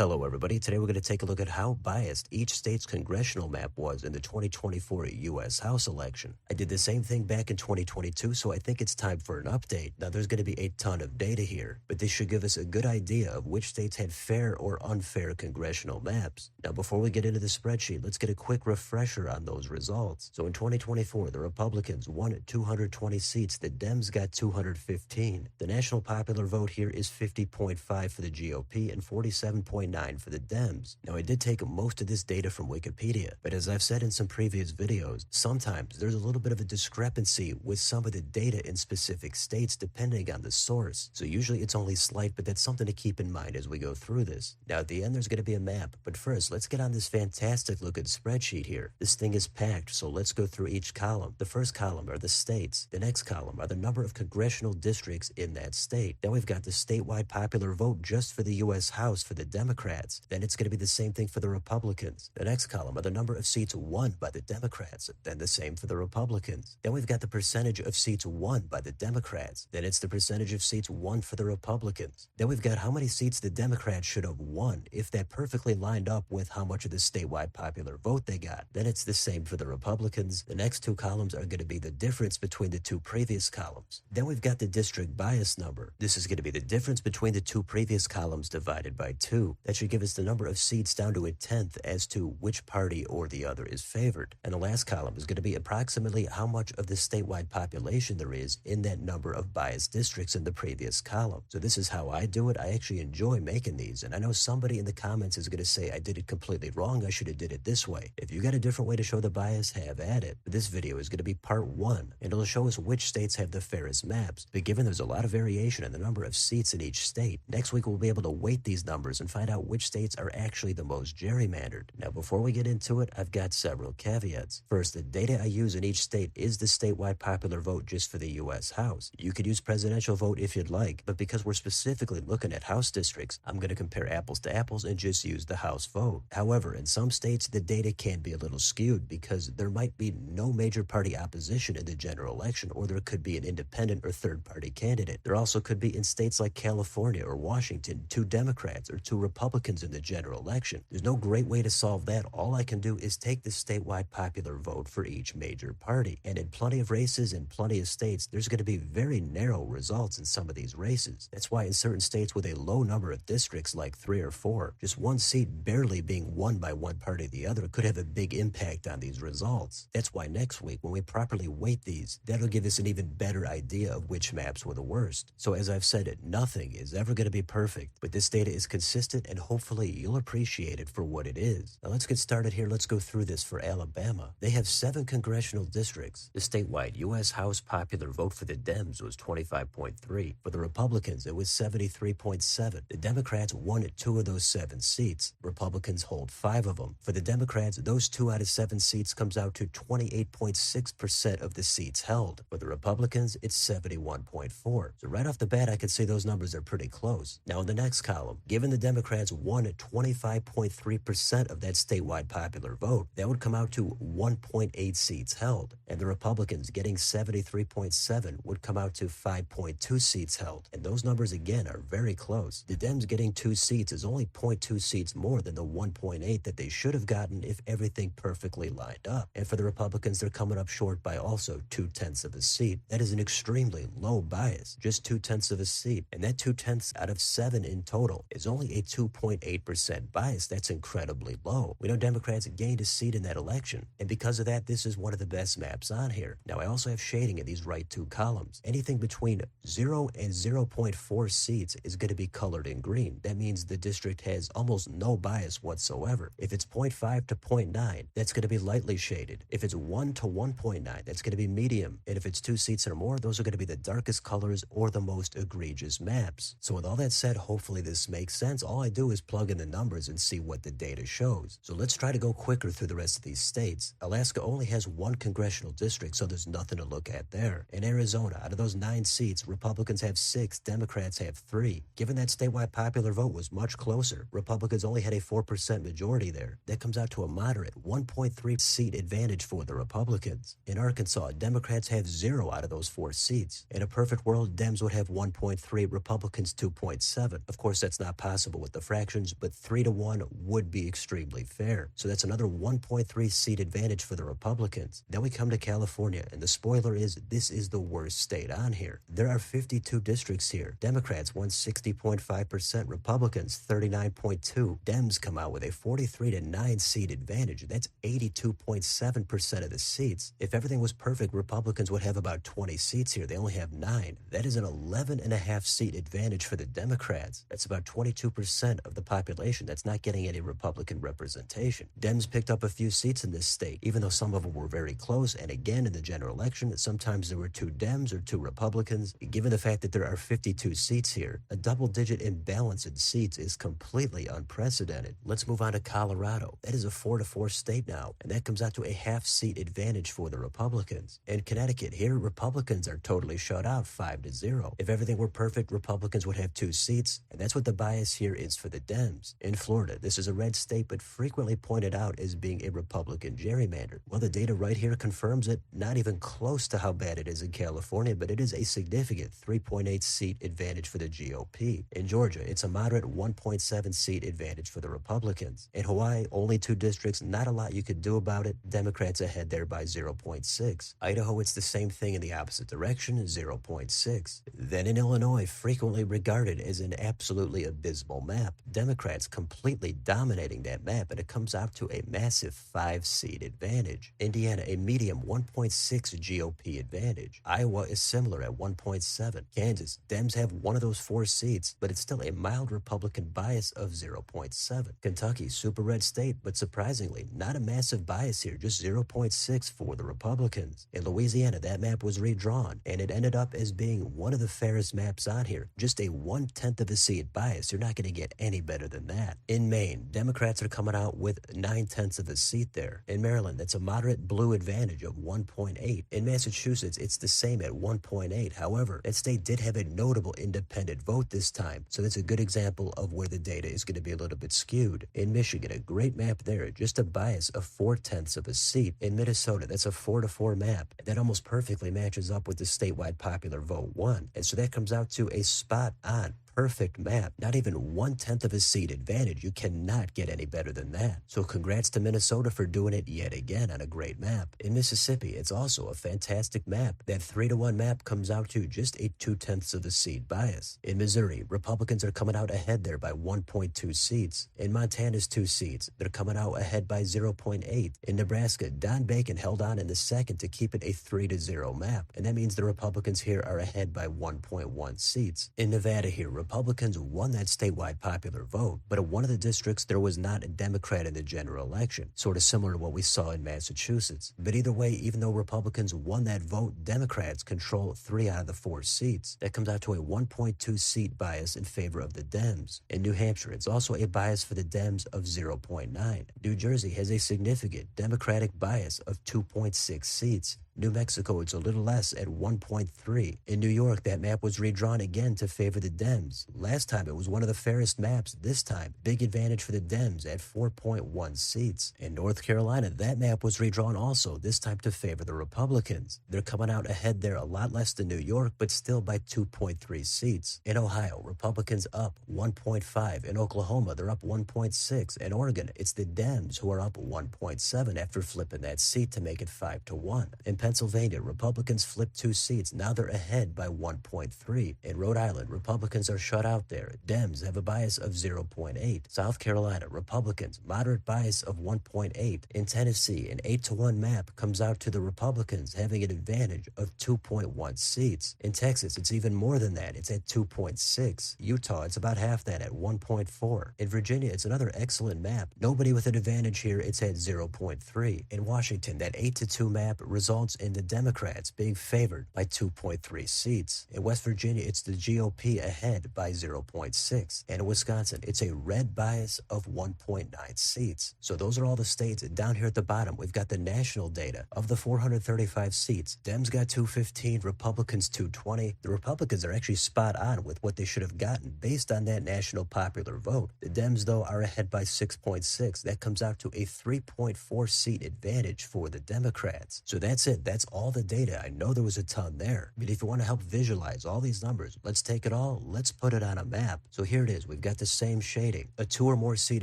Hello, everybody. Today we're going to take a look at how biased each state's congressional map was in the 2024 U.S. House election. I did the same thing back in 2022, so I think it's time for an update. Now, there's going to be a ton of data here, but this should give us a good idea of which states had fair or unfair congressional maps. Now, before we get into the spreadsheet, let's get a quick refresher on those results. So in 2024, the Republicans won 220 seats, the Dems got 215. The national popular vote here is 50.5 for the GOP and 47.9 for the Dems. Now, I did take most of this data from Wikipedia, but as I've said in some previous videos, sometimes there's a little bit of a discrepancy with some of the data in specific states depending on the source. So usually it's only slight, but that's something to keep in mind as we go through this. Now, at the end, there's going to be a map, but first, let's get on this fantastic looking spreadsheet here. This thing is packed, so let's go through each column. The first column are the states. The next column are the number of congressional districts in that state. Then we've got the statewide popular vote just for the U.S. House for the Democrats. Then it's going to be the same thing for the Republicans. The next column are the number of seats won by the Democrats. Then the same for the Republicans. Then we've got the percentage of seats won by the Democrats. Then it's the percentage of seats won for the Republicans. Then we've got how many seats the Democrats should have won if that perfectly lined up with how much of the statewide popular vote they got. Then it's the same for the Republicans. The next two columns are going to be the difference between the two previous columns. Then we've got the district bias number. This is going to be the difference between the two previous columns divided by 2. That should give us the number of seats down to a tenth as to which party or the other is favored. And the last column is going to be approximately how much of the statewide population there is in that number of biased districts in the previous column. So this is how I do it. I actually enjoy making these, and I know somebody in the comments is going to say I did it completely wrong. I should have did it this way. If you got a different way to show the bias, have at it. But this video is going to be part 1, and it'll show us which states have the fairest maps. But given there's a lot of variation in the number of seats in each state, next week we'll be able to weight these numbers and find out which states are actually the most gerrymandered. Now, before we get into it, I've got several caveats. First, the data I use in each state is the statewide popular vote just for the U.S. House. You could use presidential vote if you'd like, but because we're specifically looking at House districts, I'm going to compare apples to apples and just use the House vote. However, in some states, the data can be a little skewed because there might be no major party opposition in the general election, or there could be an independent or third-party candidate. There also could be in states like California or Washington, 2 Democrats or 2 Republicans in the general election. There's no great way to solve that. All I can do is take the statewide popular vote for each major party. And in plenty of races in plenty of states, there's going to be very narrow results in some of these races. That's why in certain states with a low number of districts, like 3 or 4, just one seat barely being won by one party or the other could have a big impact on these results. That's why next week, when we properly weight these, that'll give us an even better idea of which maps were the worst. So as I've said, nothing is ever going to be perfect, but this data is consistent and hopefully you'll appreciate it for what it is. Now let's get started here. Let's go through this for Alabama. They have 7 congressional districts. The statewide U.S. House popular vote for the Dems was 25.3. For the Republicans, it was 73.7. The Democrats won 2 of those 7 seats. Republicans hold 5 of them. For the Democrats, those 2 out of 7 seats comes out to 28.6% of the seats held. For the Republicans, it's 71.4. So right off the bat, I could say those numbers are pretty close. Now in the next column, given the Democrats won 25.3% of that statewide popular vote, that would come out to 1.8 seats held. And the Republicans getting 73.7 would come out to 5.2 seats held. And those numbers again are very close. The Dems getting 2 seats is only 0.2 seats more than the 1.8 that they should have gotten if everything perfectly lined up. And for the Republicans, they're coming up short by also 0.2 of a seat. That is an extremely low bias, just 0.2 of a seat. And that 0.2 out of 7 in total is only a 2.8% bias. That's incredibly low. We know Democrats gained a seat in that election, and because of that, this is one of the best maps on here. Now, I also have shading in these right 2 columns. Anything between 0 and 0.4 seats is going to be colored in green. That means the district has almost no bias whatsoever. If it's 0.5 to 0.9, that's going to be lightly shaded. If it's 1 to 1.9, that's going to be medium. And if it's 2 seats or more, those are going to be the darkest colors or the most egregious maps. So with all that said, hopefully this makes sense. All I do is plug in the numbers and see what the data shows. So let's try to go quicker through the rest of these states. Alaska only has 1 congressional district, so there's nothing to look at there. In Arizona, out of those 9 seats, Republicans have 6, Democrats have 3. Given that statewide popular vote was much closer, Republicans only had a 4% majority there. That comes out to a moderate 1.3 seat advantage for the Republicans. In Arkansas, Democrats have 0 out of those 4 seats. In a perfect world, Dems would have 1.3, Republicans 2.7. Of course, that's not possible with the fractions, but 3-1 would be extremely fair. So that's another 1.3 seat advantage for the Republicans. Then we come to California, and the spoiler is this is the worst state on here. There are 52 districts here. Democrats won 60.5%, Republicans 39.2%. Dems come out with a 43-9 seat advantage. That's 82.7% of the seats. If everything was perfect, Republicans would have about 20 seats here. They only have 9. That is an 11.5 seat advantage for the Democrats. That's about 22% of the population that's not getting any Republican representation. Dems picked up a few seats in this state, even though some of them were very close. And again, in the general election, sometimes there were 2 Dems or 2 Republicans. Given the fact that there are 52 seats here, a double-digit imbalance in seats is completely unprecedented. Let's move on to Colorado. That is a 4-4 state now, and that comes out to a half-seat advantage for the Republicans. In Connecticut, here, Republicans are totally shut out 5-0. If everything were perfect, Republicans would have 2 seats, and that's what the bias here is for the Dems. In Florida, this is a red state, but frequently pointed out as being a Republican gerrymander. Well, the data right here confirms it. Not even close to how bad it is in California, but it is a significant 3.8 seat advantage for the GOP. In Georgia, it's a moderate 1.7 seat advantage for the Republicans. In Hawaii, only 2 districts, not a lot you could do about it. Democrats ahead there by 0.6. Idaho, it's the same thing in the opposite direction, 0.6. Then in Illinois, frequently regarded as an absolutely abysmal map. Democrats completely dominating that map, and it comes out to a massive 5-seat advantage. Indiana, a medium 1.6 GOP advantage. Iowa is similar at 1.7. Kansas, Dems have one of those 4 seats, but it's still a mild Republican bias of 0.7. Kentucky, super red state, but surprisingly, not a massive bias here, just 0.6 for the Republicans. In Louisiana, that map was redrawn, and it ended up as being one of the fairest maps on here. Just a 1/10 of a seat bias. You're not going to get any better than that. In Maine, Democrats are coming out with 9/10 of a seat there. In Maryland, that's a moderate blue advantage of 1.8. In Massachusetts, it's the same at 1.8. However, that state did have a notable independent vote this time, so that's a good example of where the data is going to be a little bit skewed. In Michigan, a great map there, just a bias of 4/10 of a seat. In Minnesota, that's a 4-4 map. That almost perfectly matches up with the statewide popular vote 1. And so that comes out to a spot on perfect map. Not even 1/10 of a seat advantage. You cannot get any better than that. So congrats to Minnesota for doing it yet again on a great map. In Mississippi, it's also a fantastic map. That 3-1 map comes out to just a 2/10 of a seat bias. In Missouri, Republicans are coming out ahead there by 1.2 seats. In Montana's 2 seats, they're coming out ahead by 0.8. In Nebraska, Don Bacon held on in the second to keep it a 3-0 map. And that means the Republicans here are ahead by 1.1 seats. In Nevada here, Republicans won that statewide popular vote, but in one of the districts, there was not a Democrat in the general election, sort of similar to what we saw in Massachusetts. But either way, even though Republicans won that vote, Democrats control 3 out of the 4 seats. That comes out to a 1.2 seat bias in favor of the Dems. In New Hampshire, it's also a bias for the Dems of 0.9. New Jersey has a significant Democratic bias of 2.6 seats. New Mexico, it's a little less at 1.3. In New York, that map was redrawn again to favor the Dems. Last time, it was one of the fairest maps. This time, big advantage for the Dems at 4.1 seats. In North Carolina, that map was redrawn also, this time to favor the Republicans. They're coming out ahead there a lot less than New York, but still by 2.3 seats. In Ohio, Republicans up 1.5. In Oklahoma, they're up 1.6. In Oregon, it's the Dems who are up 1.7 after flipping that seat to make it 5-1. In Pennsylvania, Republicans flipped 2 seats. Now they're ahead by 1.3. In Rhode Island, Republicans are shut out there. Dems have a bias of 0.8. South Carolina, Republicans, moderate bias of 1.8. In Tennessee, an 8-1 map comes out to the Republicans having an advantage of 2.1 seats. In Texas, it's even more than that. It's at 2.6. Utah, it's about half that at 1.4. In Virginia, it's another excellent map. Nobody with an advantage here, it's at 0.3. In Washington, that 8-2 map results in the Democrats being favored by 2.3 seats. In West Virginia, it's the GOP ahead by 0.6. And in Wisconsin, it's a red bias of 1.9 seats. So those are all the states. Down here at the bottom, we've got the national data. Of the 435 seats, Dems got 215, Republicans 220. The Republicans are actually spot on with what they should have gotten based on that national popular vote. The Dems, though, are ahead by 6.6. That comes out to a 3.4 seat advantage for the Democrats. So that's it. said, that's all the data. I know there was a ton there. But if you want to help visualize all these numbers, let's take it all, let's put it on a map. So here it is. We've got the same shading. A 2 or more seat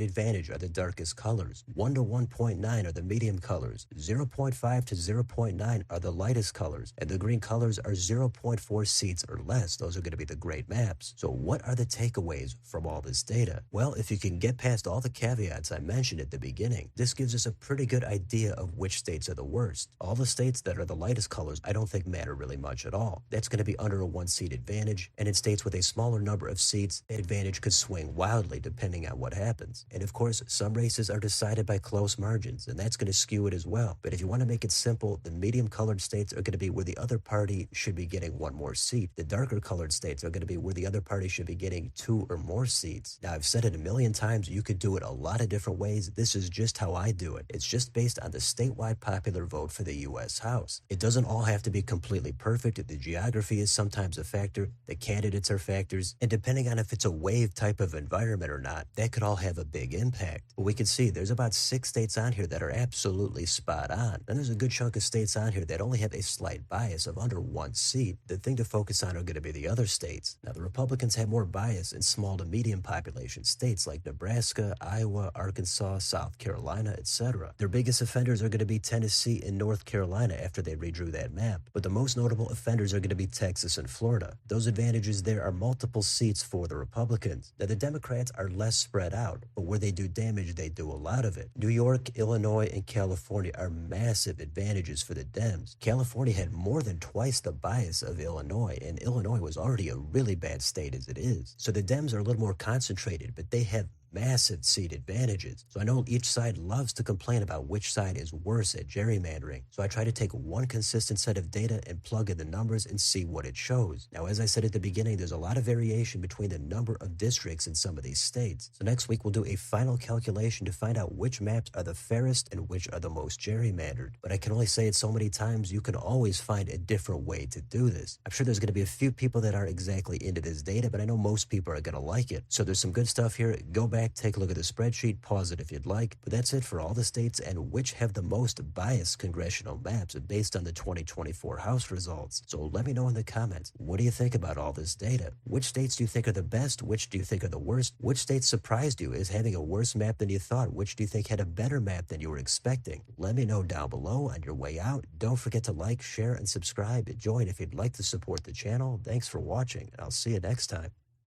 advantage are the darkest colors. 1 to 1.9 are the medium colors. 0.5 to 0.9 are the lightest colors. And the green colors are 0.4 seats or less. Those are going to be the great maps. So what are the takeaways from all this data? Well, if you can get past all the caveats I mentioned at the beginning, this gives us a pretty good idea of which states are the worst. All the states that are the lightest colors I don't think matter really much at all. That's going to be under a 1-seat advantage, and in states with a smaller number of seats, the advantage could swing wildly depending on what happens. And of course, some races are decided by close margins, and that's going to skew it as well. But if you want to make it simple, the medium colored states are going to be where the other party should be getting 1 more seat. The darker colored states are going to be where the other party should be getting 2 or more seats. Now, I've said it a million times, you could do it a lot of different ways. This is just how I do it. It's just based on the statewide popular vote for the U.S. House. It doesn't all have to be completely perfect. The geography is sometimes a factor, the candidates are factors, and depending on if it's a wave type of environment or not, that could all have a big impact. But we can see there's about 6 states on here that are absolutely spot on. And there's a good chunk of states on here that only have a slight bias of under 1 seat. The thing to focus on are going to be the other states. Now, the Republicans have more bias in small to medium population states like Nebraska, Iowa, Arkansas, South Carolina, etc. Their biggest offenders are going to be Tennessee and North Carolina after they redrew that map. But the most notable offenders are going to be Texas and Florida. Those advantages there are multiple seats for the Republicans. Now, the Democrats are less spread out, but where they do damage, they do a lot of it. New York, Illinois, and California are massive advantages for the Dems. California had more than twice the bias of Illinois, and Illinois was already a really bad state as it is. So the Dems are a little more concentrated, but they have massive seat advantages. So I know each side loves to complain about which side is worse at gerrymandering. So I try to take one consistent set of data and plug in the numbers and see what it shows. Now, as I said at the beginning, there's a lot of variation between the number of districts in some of these states. So next week we'll do a final calculation to find out which maps are the fairest and which are the most gerrymandered. But I can only say it so many times, you can always find a different way to do this. I'm sure there's going to be a few people that aren't exactly into this data, but I know most people are going to like it. So there's some good stuff here. Go back, take a look at the spreadsheet, pause it if you'd like. But that's it for all the states and which have the most biased congressional maps based on the 2024 House results. So let me know in the comments, what do you think about all this data? Which states do you think are the best? Which do you think are the worst? Which states surprised you as having a worse map than you thought? Which do you think had a better map than you were expecting? Let me know down below on your way out. Don't forget to like, share, and subscribe. Join if you'd like to support the channel. Thanks for watching, and I'll see you next time.